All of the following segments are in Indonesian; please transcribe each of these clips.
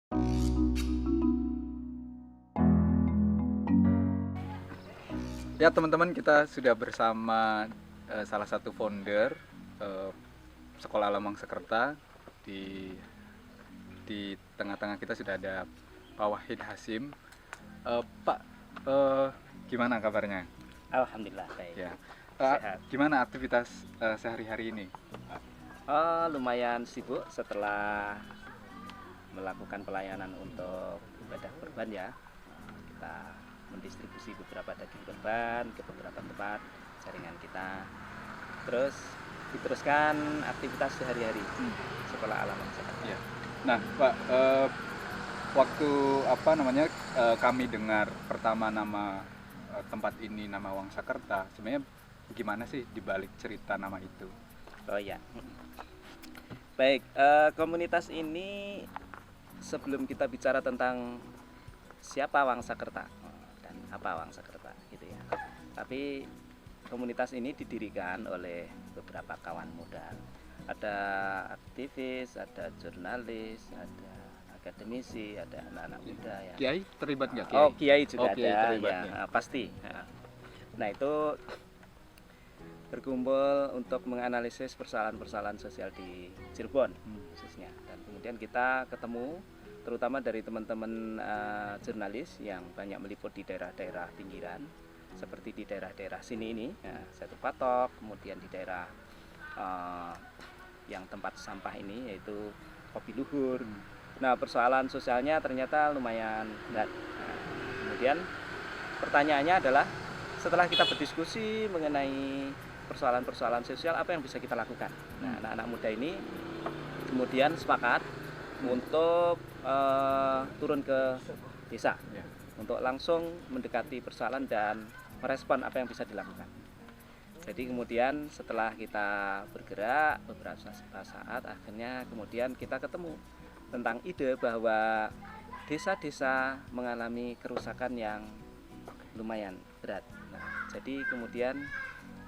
Ya teman-teman, kita sudah bersama salah satu founder eh, Sekolah Alam Wangsakerta. Di tengah-tengah kita sudah ada Pak Wahid Hasim. Pak, eh, gimana kabarnya? Alhamdulillah baik. Ya, Sehat. gimana aktivitas sehari-hari ini? Lumayan sibuk setelah melakukan pelayanan untuk ibadah kurban ya. Kita mendistribusi beberapa daging kurban ke beberapa tempat jaringan kita. Terus diteruskan aktivitas sehari-hari Sekolah Alam Wangsakerta. Ya. Nah, Pak, waktu kami dengar pertama nama tempat ini nama Wangsakerta, sebenarnya gimana sih dibalik cerita nama itu? Oh ya. Baik, komunitas ini sebelum kita bicara tentang siapa Wangsakerta dan apa Wangsakerta gitu ya. Tapi komunitas ini didirikan oleh beberapa kawan muda. Ada aktivis, ada jurnalis, ada akademisi, ada anak-anak muda ya. Kiai terlibat nggak? Oh, Kiai juga Kiai ada terlibat, ya, ya. pasti. Nah, itu berkumpul untuk menganalisis persoalan-persoalan sosial di Cirebon khususnya. Dan kemudian kita ketemu terutama dari teman-teman jurnalis yang banyak meliput di daerah-daerah pinggiran seperti di daerah-daerah sini ini ya, Setu Patok, kemudian di daerah yang tempat sampah ini yaitu Kopi Luhur. Nah, persoalan sosialnya ternyata lumayan berat. Nah, kemudian pertanyaannya adalah setelah kita berdiskusi mengenai persoalan-persoalan sosial, apa yang bisa kita lakukan? Nah, anak-anak muda ini kemudian sepakat untuk turun ke desa untuk langsung mendekati persoalan dan merespon apa yang bisa dilakukan. Jadi kemudian setelah kita bergerak beberapa saat, akhirnya kemudian kita ketemu tentang ide bahwa desa-desa mengalami kerusakan yang lumayan berat. Nah, jadi kemudian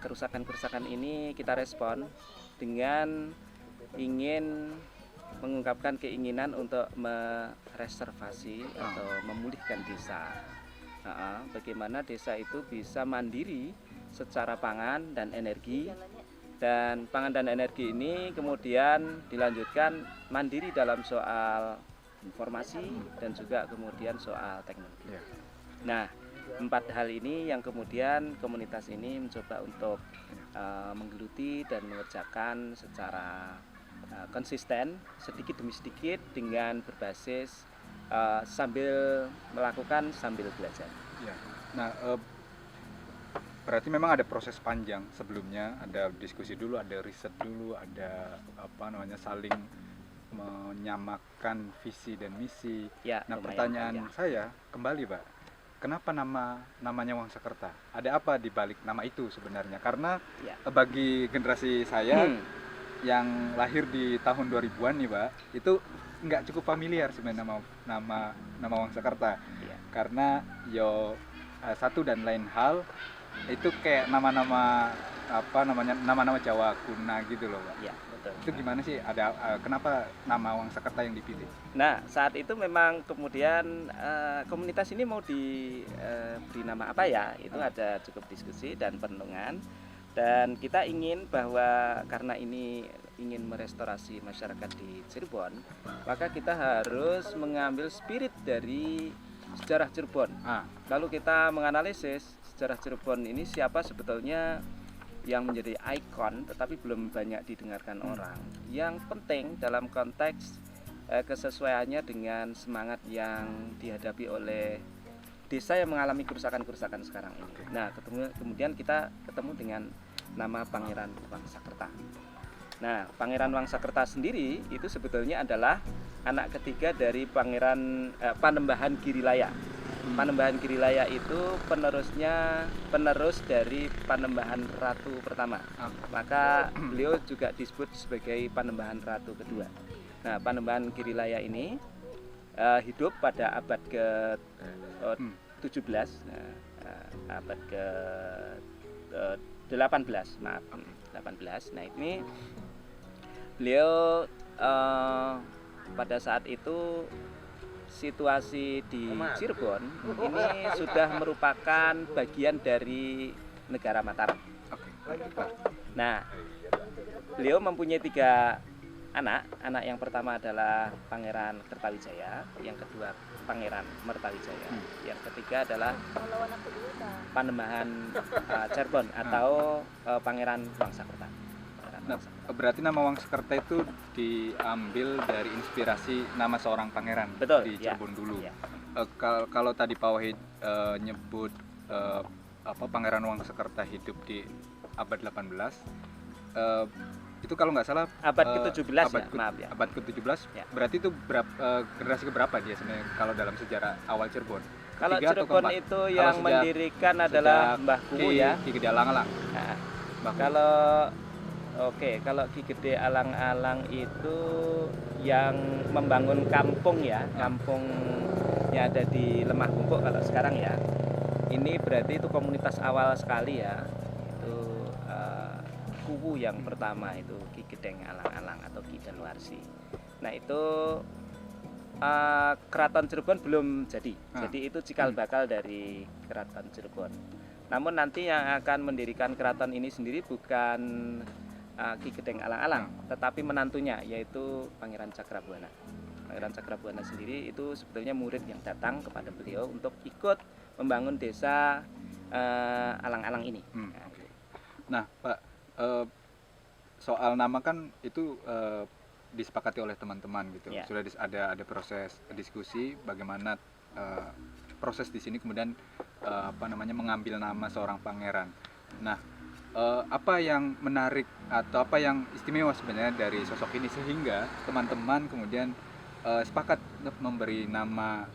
kerusakan-kerusakan ini kita respon dengan ingin mengungkapkan keinginan untuk mereservasi atau memulihkan desa. Bagaimana desa itu bisa mandiri secara pangan dan energi, dan pangan dan energi ini kemudian dilanjutkan mandiri dalam soal informasi dan juga kemudian soal teknologi. Nah, 4 hal ini yang kemudian komunitas ini mencoba untuk menggeluti dan mengerjakan secara konsisten sedikit demi sedikit dengan berbasis sambil melakukan sambil belajar. Ya. Nah, berarti memang ada proses panjang sebelumnya, ada diskusi dulu, ada riset dulu, ada saling menyamakan visi dan misi. Ya, nah, pertanyaan saya kembali, Pak, kenapa namanya Wangsakerta? Ada apa di balik nama itu sebenarnya? Karena bagi generasi saya yang lahir di tahun 2000-an nih, Pak, itu nggak cukup familiar sebenarnya nama Wangsakerta. Karena satu dan lain hal itu kayak nama-nama Jawa kuna gitu loh, Pak. Ya, betul. Itu gimana sih? Kenapa nama Wangsakerta yang dipilih? Nah, saat itu memang kemudian komunitas ini mau diberi nama apa ya? Itu ada cukup diskusi dan perenungan. Dan kita ingin bahwa karena ini ingin merestorasi masyarakat di Cirebon, maka kita harus mengambil spirit dari sejarah Cirebon. Lalu kita menganalisis sejarah Cirebon ini siapa sebetulnya yang menjadi ikon tetapi belum banyak didengarkan orang. Yang penting dalam konteks kesesuaiannya dengan semangat yang dihadapi oleh desa yang mengalami kerusakan-kerusakan sekarang ini. Nah, kemudian kita ketemu dengan nama Pangeran Wangsakerta. Nah, Pangeran Wangsakerta sendiri itu sebetulnya adalah anak ketiga dari Pangeran Panembahan Girilaya. Panembahan Girilaya itu penerus dari Panembahan Ratu pertama. Maka beliau juga disebut sebagai Panembahan Ratu kedua. Nah, Panembahan Girilaya ini hidup pada abad ke-17, abad ke-18, maaf, 18. Nah, ini beliau pada saat itu situasi di Cirebon ini sudah merupakan bagian dari negara Mataram. Oke. Nah, beliau mempunyai 3 anak. Anak yang pertama adalah Pangeran Kertawijaya, yang kedua Pangeran Mertawijaya, yang ketiga adalah Panembahan Cirebon atau Pangeran Wangsakerta. Nah, berarti nama Wangsakerta itu diambil dari inspirasi nama seorang pangeran. Betul, di Cirebon dulu. Ya. Kalau tadi Pak Wahid nyebut Pangeran Wangsakerta hidup di abad 18, itu kalau nggak salah abad ke-17 ya, maaf ya. Abad ke-17, ya. Berarti itu generasi keberapa dia sebenarnya kalau dalam sejarah awal Cirebon? Kalau Ketiga Cirebon itu yang mendirikan adalah Mbah Kuwu ya. Ki Gede Alang-alang. Nah, kalau Ki Gede Alang-alang itu yang membangun kampung ya, kampungnya ada di Lemah Bumbuk kalau sekarang ya. Ini berarti itu komunitas awal sekali ya. Itu Kuwu yang pertama itu Ki Gedeng Alang-alang atau Ki Danwarsi. Nah itu Keraton Cirebon belum jadi. Jadi itu cikal bakal dari Keraton Cirebon. Namun nanti yang akan mendirikan keraton ini sendiri bukan Ki Gedeng Alang-alang, tetapi menantunya yaitu Pangeran Cakrabuana. Pangeran Cakrabuana sendiri itu sebetulnya murid yang datang kepada beliau untuk ikut membangun desa Alang-alang ini. Nah, Pak, soal nama kan itu disepakati oleh teman-teman gitu. Ya. Sudah ada proses diskusi bagaimana proses di sini kemudian mengambil nama seorang pangeran. Nah, apa yang menarik atau apa yang istimewa sebenarnya dari sosok ini sehingga teman-teman kemudian sepakat memberi nama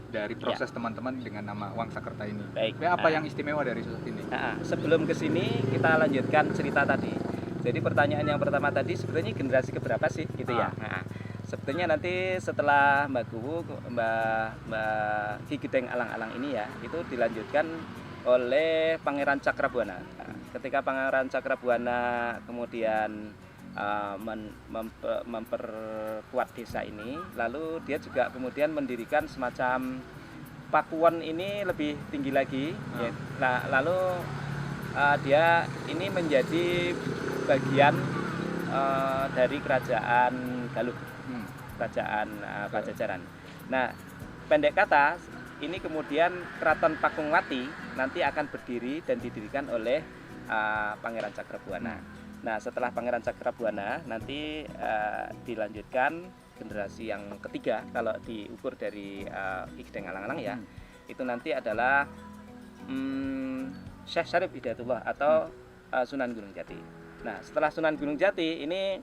dari proses teman-teman dengan nama Wangsakerta ini. Baik. Apa yang istimewa dari sosok ini? Sebelum ke sini kita lanjutkan cerita tadi. Jadi pertanyaan yang pertama tadi sebenarnya generasi keberapa sih gitu ya? Nah, sebetulnya nanti setelah Mbak Kuwu, Mbak Ki Gedeng Alang-alang ini ya, itu dilanjutkan oleh Pangeran Cakrabuana. Nah, ketika Pangeran Cakrabuana kemudian memperkuat desa ini, lalu dia juga kemudian mendirikan semacam pakuan ini lebih tinggi lagi. Nah, lalu dia ini menjadi bagian dari kerajaan Galuh, kerajaan Pajajaran. Nah, pendek kata, ini kemudian Keraton Pakungwati nanti akan berdiri dan didirikan oleh Pangeran Cakrabuana. Nah, setelah Pangeran Cakrabuana nanti dilanjutkan generasi yang ketiga kalau diukur dari Ki Gedeng Alang-alang ya, itu nanti adalah Syekh Syarif Hidayatullah atau Sunan Gunung Jati. Nah, setelah Sunan Gunung Jati ini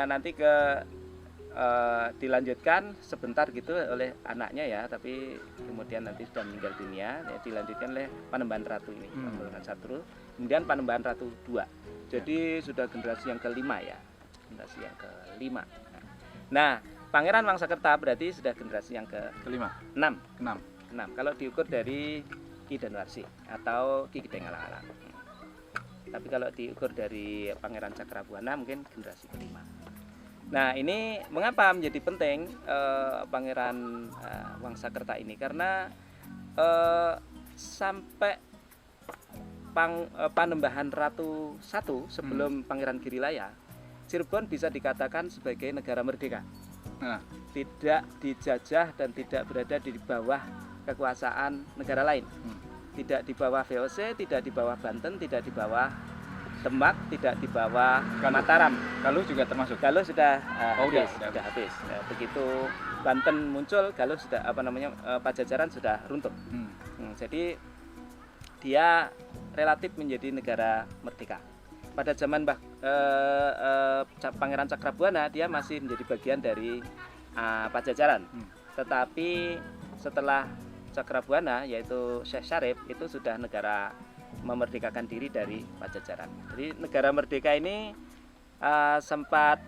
nanti dilanjutkan sebentar gitu oleh anaknya ya, tapi kemudian nanti sudah meninggal dunia, ya, dilanjutkan oleh Panembahan Ratu ini, Panembahan 1, kemudian Panembahan Ratu 2. Jadi sudah generasi yang kelima ya, generasi yang kelima. Nah, Pangeran Wangsakerta berarti sudah generasi yang kelima, 6. Kalau diukur dari Ki Danwarsi atau Ki Gedeng Alang-alang. Tapi kalau diukur dari Pangeran Cakrabuana mungkin generasi kelima. Nah, ini mengapa menjadi penting Pangeran Wangsakerta ini? Karena sampai Panembahan Ratu 1 sebelum Pangeran Girilaya, Cirebon bisa dikatakan sebagai negara merdeka. Tidak dijajah dan tidak berada di bawah kekuasaan negara lain. Tidak di bawah VOC, tidak di bawah Banten, tidak di bawah Demak, tidak di bawah Mataram. Galuh juga termasuk. Galuh sudah habis. Begitu Banten muncul, Galuh sudah Pajajaran sudah runtuh. Jadi dia relatif menjadi negara merdeka. Pada zaman Pangeran Cakrabuana dia masih menjadi bagian dari Pajajaran. Tetapi setelah Cakrabuana yaitu Syekh Syarif itu sudah negara memerdekakan diri dari Pajajaran. Jadi negara merdeka ini sempat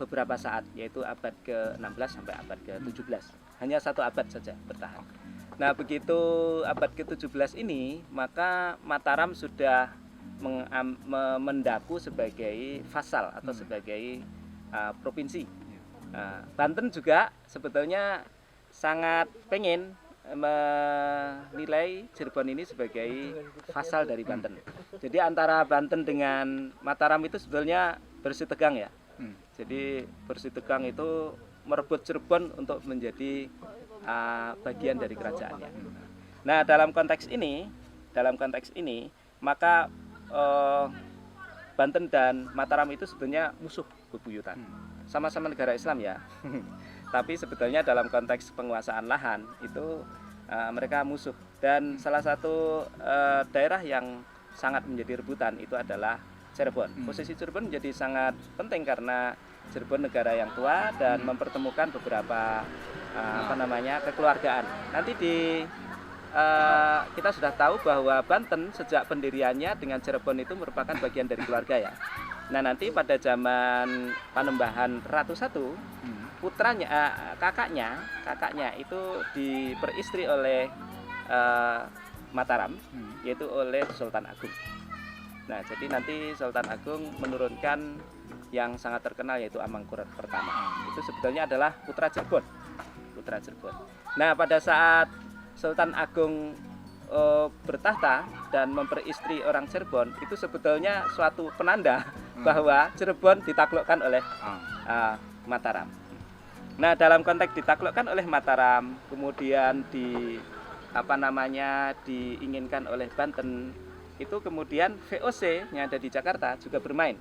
beberapa saat, yaitu abad ke-16 sampai abad ke-17. Hanya 1 abad saja bertahan. Nah, begitu abad ke-17 ini, maka Mataram sudah mendaku sebagai vasal atau sebagai provinsi Banten juga sebetulnya sangat pengen menilai Cirebon ini sebagai vasal dari Banten. Jadi antara Banten dengan Mataram itu sebetulnya bersitegang ya. Jadi bersitegang itu merebut Cirebon untuk menjadi bagian dari kerajaannya. Nah, dalam konteks ini maka Banten dan Mataram itu sebetulnya musuh bebuyutan. Sama-sama negara Islam ya. Tapi sebetulnya dalam konteks penguasaan lahan itu mereka musuh. Dan salah satu daerah yang sangat menjadi rebutan itu adalah Cirebon. Posisi Cirebon menjadi sangat penting karena Cirebon negara yang tua dan mempertemukan beberapa kekeluargaan. Nanti kita sudah tahu bahwa Banten sejak pendiriannya dengan Cirebon itu merupakan bagian dari keluarga ya. Nah, nanti pada zaman Panembahan Ratu I, putranya, kakaknya itu diperistri oleh Mataram, yaitu oleh Sultan Agung. Nah, jadi nanti Sultan Agung menurunkan yang sangat terkenal yaitu Amangkurat pertama. Itu sebetulnya adalah putra Cirebon. Nah, pada saat Sultan Agung bertahta dan memperistri orang Cirebon, itu sebetulnya suatu penanda bahwa Cirebon ditaklukkan oleh Mataram. Nah, dalam konteks ditaklukkan oleh Mataram, kemudian diinginkan oleh Banten, itu kemudian VOC yang ada di Jakarta juga bermain.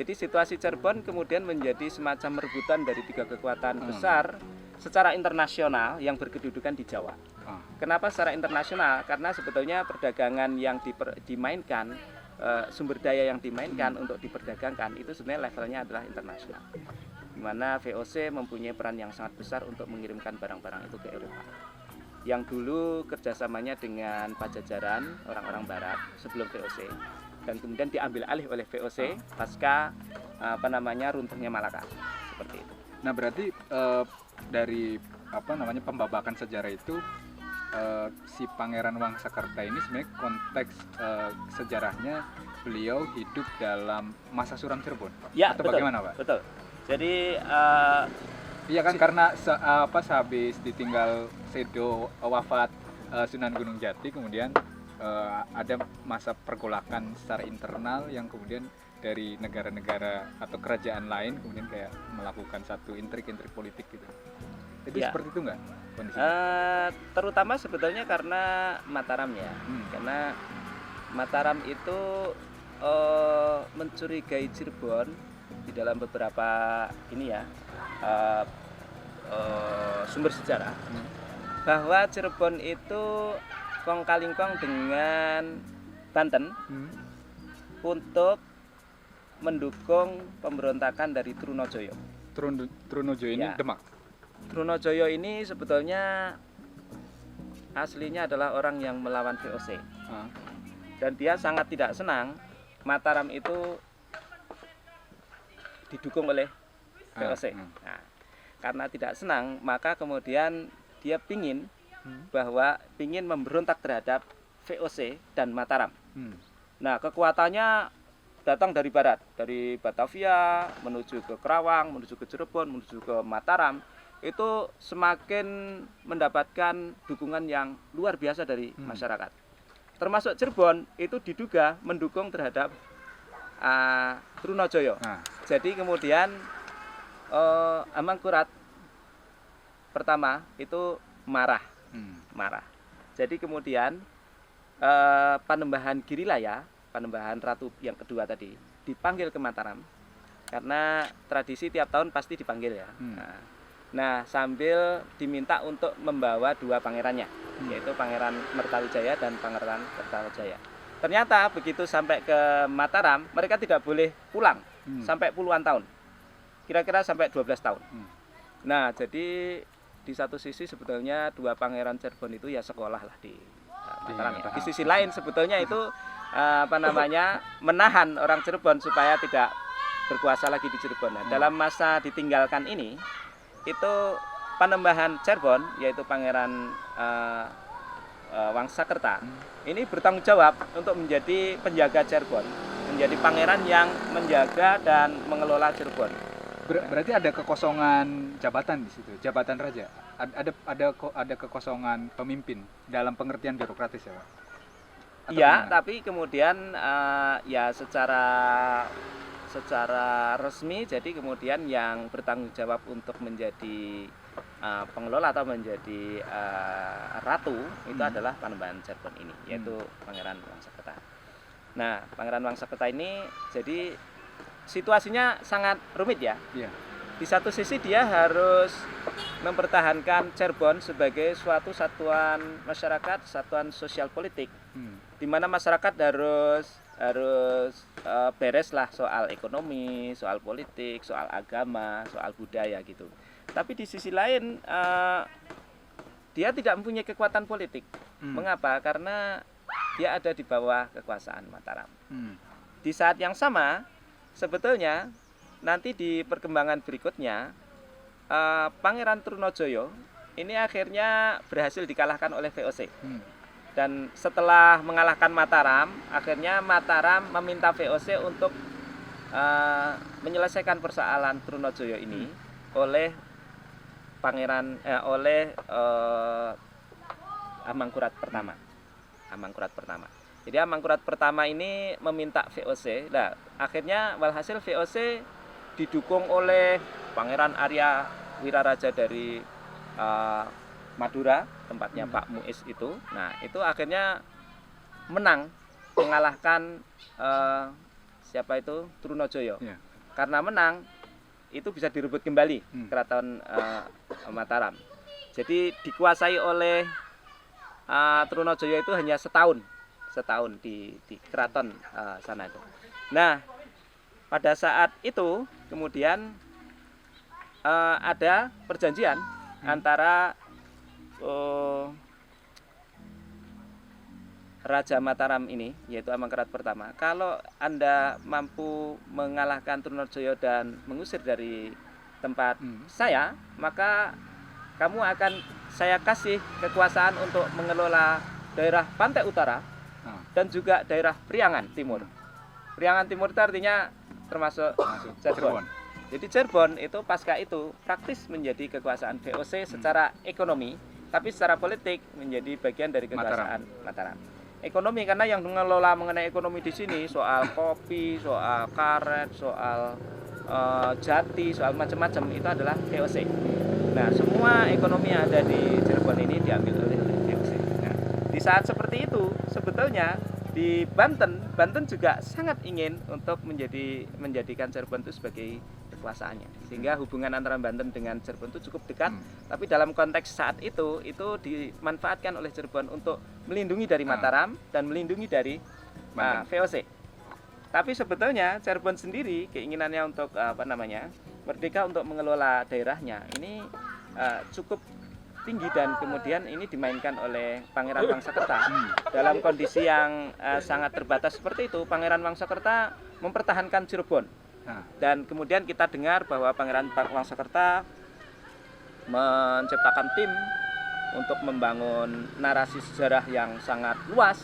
Jadi situasi Cirebon kemudian menjadi semacam rebutan dari tiga kekuatan besar secara internasional yang berkedudukan di Jawa. Kenapa secara internasional? Karena sebetulnya perdagangan yang dimainkan, sumber daya yang dimainkan untuk diperdagangkan itu sebenarnya levelnya adalah internasional, di mana VOC mempunyai peran yang sangat besar untuk mengirimkan barang-barang itu ke Eropa. Yang dulu kerjasamanya dengan Pajajaran, orang-orang Barat sebelum VOC, dan kemudian diambil alih oleh VOC pasca runtuhnya Malaka, seperti itu. Nah, berarti dari pembabakan sejarah itu si Pangeran Wangsakerta ini sebenarnya konteks sejarahnya beliau hidup dalam masa suram Cirebon, ya, atau betul, bagaimana, Pak? Betul. Jadi iya kan, karena sehabis ditinggal Sedo wafat Sunan Gunung Jati, kemudian ada masa pergolakan secara internal yang kemudian dari negara-negara atau kerajaan lain kemudian kayak melakukan satu intrik-intrik politik gitu. Itu ya, seperti itu nggak kondisinya? Terutama sebetulnya karena Mataram ya. Karena Mataram itu mencurigai Cirebon di dalam beberapa sumber sejarah bahwa Cirebon itu kong kaling kong dengan Banten untuk mendukung pemberontakan dari Trunojoyo. Trunojoyo ini ya. Demak. Trunojoyo ini sebetulnya aslinya adalah orang yang melawan VOC. Dan dia sangat tidak senang Mataram itu didukung oleh VOC. Nah, karena tidak senang, maka kemudian dia pingin memberontak terhadap VOC dan Mataram. Nah, kekuatannya datang dari barat, dari Batavia menuju ke Kerawang, menuju ke Cirebon, menuju ke Mataram. Itu semakin mendapatkan dukungan yang luar biasa dari masyarakat. Termasuk Cirebon itu diduga mendukung terhadap Trunojoyo. Jadi kemudian Amangkurat pertama itu marah. Jadi kemudian Panembahan Girilaya, Panembahan Ratu yang kedua tadi, dipanggil ke Mataram karena tradisi tiap tahun pasti dipanggil ya. Nah, sambil diminta untuk membawa dua pangerannya, yaitu Pangeran Mertawijaya dan Pangeran Kertajaya. Ternyata begitu sampai ke Mataram, mereka tidak boleh pulang sampai puluhan tahun, kira-kira sampai 12 tahun. Nah, jadi di satu sisi sebetulnya dua pangeran Cirebon itu ya sekolah lah di Mataram ya. Di sisi lain sebetulnya itu menahan orang Cirebon supaya tidak berkuasa lagi di Cirebon. Nah, dalam masa ditinggalkan ini, itu Panembahan Cirebon, yaitu Pangeran Wangsakerta, ini bertanggung jawab untuk menjadi penjaga Cirebon, menjadi pangeran yang menjaga dan mengelola Cirebon. Berarti ada kekosongan jabatan di situ, jabatan raja. Ada kekosongan pemimpin dalam pengertian birokratis ya, Pak? Atau Iya, gimana? tapi kemudian ya secara resmi, jadi kemudian yang bertanggung jawab untuk menjadi pengelola atau menjadi ratu itu adalah Panembahan Cirebon ini, yaitu Pangeran Wangsakerta. Nah, Pangeran Wangsakerta ini jadi situasinya sangat rumit ya. Iya. Di satu sisi dia harus mempertahankan Cirebon sebagai suatu satuan masyarakat, satuan sosial politik, di mana masyarakat harus beres lah soal ekonomi, soal politik, soal agama, soal budaya gitu. Tapi di sisi lain dia tidak mempunyai kekuatan politik. Mengapa? Karena dia ada di bawah kekuasaan Mataram. Di saat yang sama sebetulnya nanti di perkembangan berikutnya Pangeran Trunojoyo ini akhirnya berhasil dikalahkan oleh VOC. Dan setelah mengalahkan Mataram, akhirnya Mataram meminta VOC untuk menyelesaikan persoalan Trunojoyo ini oleh Amangkurat pertama. Amangkurat pertama. Jadi Amangkurat pertama ini meminta VOC. Nah, akhirnya walhasil VOC didukung oleh Pangeran Arya Wiraraja dari Madura, tempatnya Pak Muiz itu. Nah, itu akhirnya menang, mengalahkan siapa itu? Trunojoyo. Yeah. Karena menang, itu bisa direbut kembali keraton Mataram. Jadi dikuasai oleh Trunojoyo itu hanya setahun di keraton sana itu. Nah, pada saat itu kemudian ada perjanjian antara Raja Mataram ini, yaitu Amangkurat pertama. Kalau Anda mampu mengalahkan Trunojoyo dan mengusir dari tempat saya, maka kamu akan saya kasih kekuasaan untuk mengelola daerah Pantai Utara dan juga daerah Priangan Timur. Priangan Timur itu artinya termasuk Cirebon. Jadi Cirebon itu pasca itu praktis menjadi kekuasaan VOC secara ekonomi, tapi secara politik menjadi bagian dari kekuasaan Mataram. Ekonomi karena yang mengelola mengenai ekonomi di sini soal kopi, soal karet, soal jati, soal macam-macam itu adalah VOC. Nah, semua ekonomi yang ada di Cirebon ini diambil oleh VOC. Nah, di saat seperti itu sebetulnya di Banten juga sangat ingin untuk menjadikan Cirebon itu sebagai kekuasaannya, sehingga hubungan antara Banten dengan Cirebon itu cukup dekat. Tapi dalam konteks saat itu dimanfaatkan oleh Cirebon untuk melindungi dari Mataram dan melindungi dari VOC. Tapi sebetulnya Cirebon sendiri keinginannya untuk merdeka untuk mengelola daerahnya ini cukup tinggi, dan kemudian ini dimainkan oleh Pangeran Wangsakerta. Dalam kondisi yang sangat terbatas seperti itu, Pangeran Wangsakerta mempertahankan Cirebon. Dan kemudian kita dengar bahwa Pangeran Wangsakerta menciptakan tim untuk membangun narasi sejarah yang sangat luas